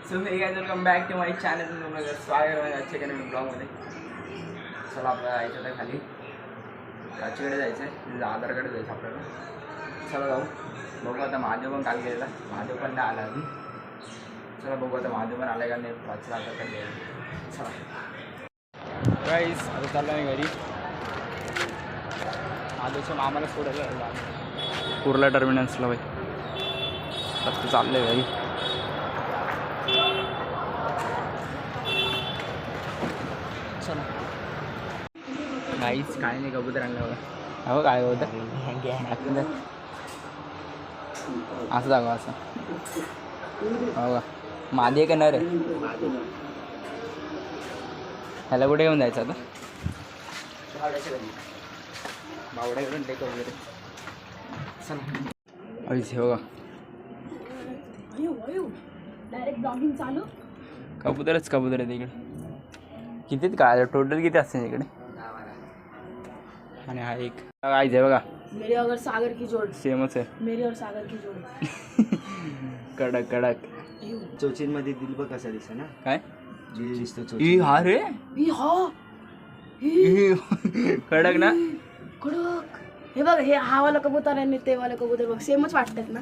So मी काय welcome back to my channel. तुम्हाला स्वागत आहे आजच्या काही ब्लॉगमध्ये. चला आपल्याला जायचं तर खाली राचीकडे जायचं आहे, आधारकडे जायचं आपल्याला. चला जाऊ. बघू आता महादेव पण काल गेलेला, महादेव पण नाही आला अजून. चला बघू आता महादेव पण आला का नाही, वाचला आता काय गेलं. चला गाईस आता चाललो आहे घरी. महादेवच्या मामाला सोडायला कुर्ला टर्मिनल्सला बाई. आता चाललं आहे घरी. चला काहीच काय नाही, कबूतर आणलं बघा. हो काय कबूतर असं दाखवा असं. हो का मादी आहे का नर आहे? ह्याला कुठे घेऊन जायचं आता? बावड्याकडून टेक वगैरे. चला अईच हो का डायरेक्ट ब्लॉगिंग चालू. कबूतरच कबूतर आहे तिकडे. किती काय टोटल किती असते तिकडे? आणि हा एक आईच आहे बघा. मेरे और सागर की जोड़. सेमच आहे. मेरे और सागर की जोड़. कडक कडक. चोचींमध्ये दिल बघ कसा दिसत ना. काय दिल दिसतो ई चोची. हा रे कडक ना. कडक. हे बघ, हे हा वाला कबूतर आणि ते वाला कबूतर बघ सेमच वाटतात ना.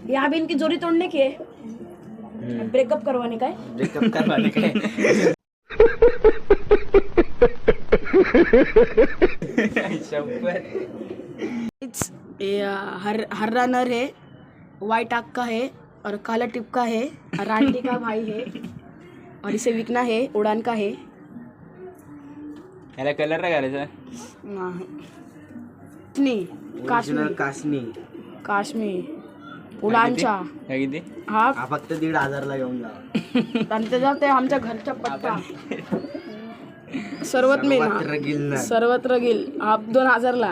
या भी इनकी जोड़ी तोड़ने की है, ब्रेकअप करवाने का है. ब्रेकअप करवाने काय. हर्रा नर है, वाइट आँख का है और काला टिप का है, रांटी का भाई है और इसे बिकना है, उड़ान का है. याला कलर नाही घालायचा. काश्मीर कासनी काश्मीर उडानचा काय किती? हा. हा फक्त 1,500ला घेऊन जा. आणि त्याच्यावर ते आमच्या घरचा पत्ता सर्वत्र गिल हा 2,000ला.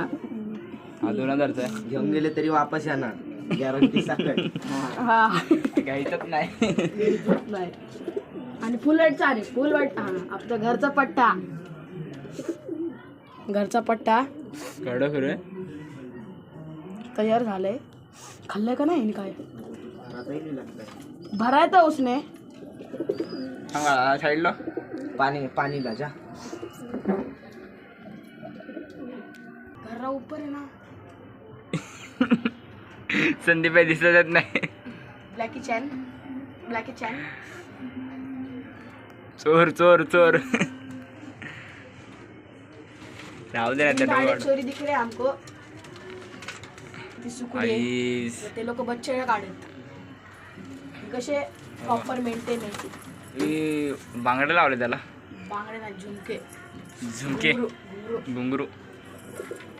हा 2,000चा आहे. घेऊन गेले तरी वापस येणार, गॅरंटी सकट. हा घ्यायचंच नाही. आणि फुल वाईटचा आहे, फुल वाईट. हा आपल्या घरचा पट्टा कडक रे. तयार झालंय. खाल्लंय का नाही काय? भराय तर उसने साईडला पाणीला जा. घरा ऊपर आहे ना. संदीप दिसतच नाही. ब्लॅकी चॅन चोर चोर चोर. राहू दे ना त्या चोरी दिख रही है हमको. ती सुकडी आहे. आईस. ते लोक बच्चे काढत कसे प्रॉपर मेंटेन आहे. बांगडे लावले त्याला. बांगडे ना झुमके झुमके घुंगरू.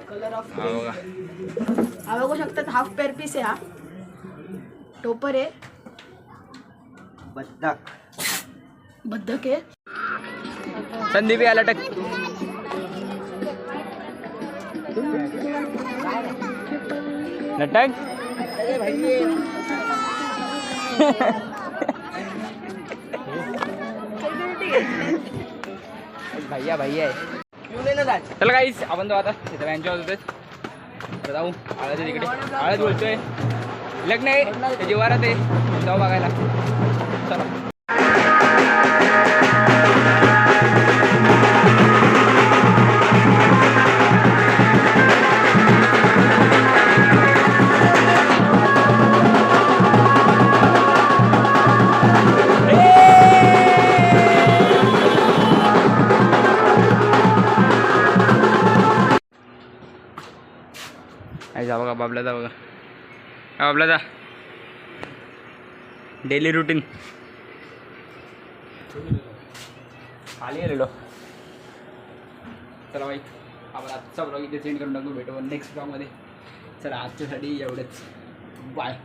कलर ऑफ हा बघा. हा बघू शकतात. हाफ पेअर पीस आहे. हा टोपर आहे. बद्धक आहे. संदीप याला टक. नटक भैया भैया आहे. चला काहीच आपण तो आता तिथे यांच्या होतोच जाऊ. हळद तिकडे हळद बोलतोय. लग्न आहे त्याची वरात आहे, जाऊ बघायला. चला जा बघा. बाबला बघा. बाबला जा. डेली रुटीन खाली गेलेलो. चला बाई आपण आजचा ब्लॉग इथे सेंड करून टाकू. भेटू नेक्स्ट ब्लॉगमध्ये. चला आजच्यासाठी एवढंच. बाय.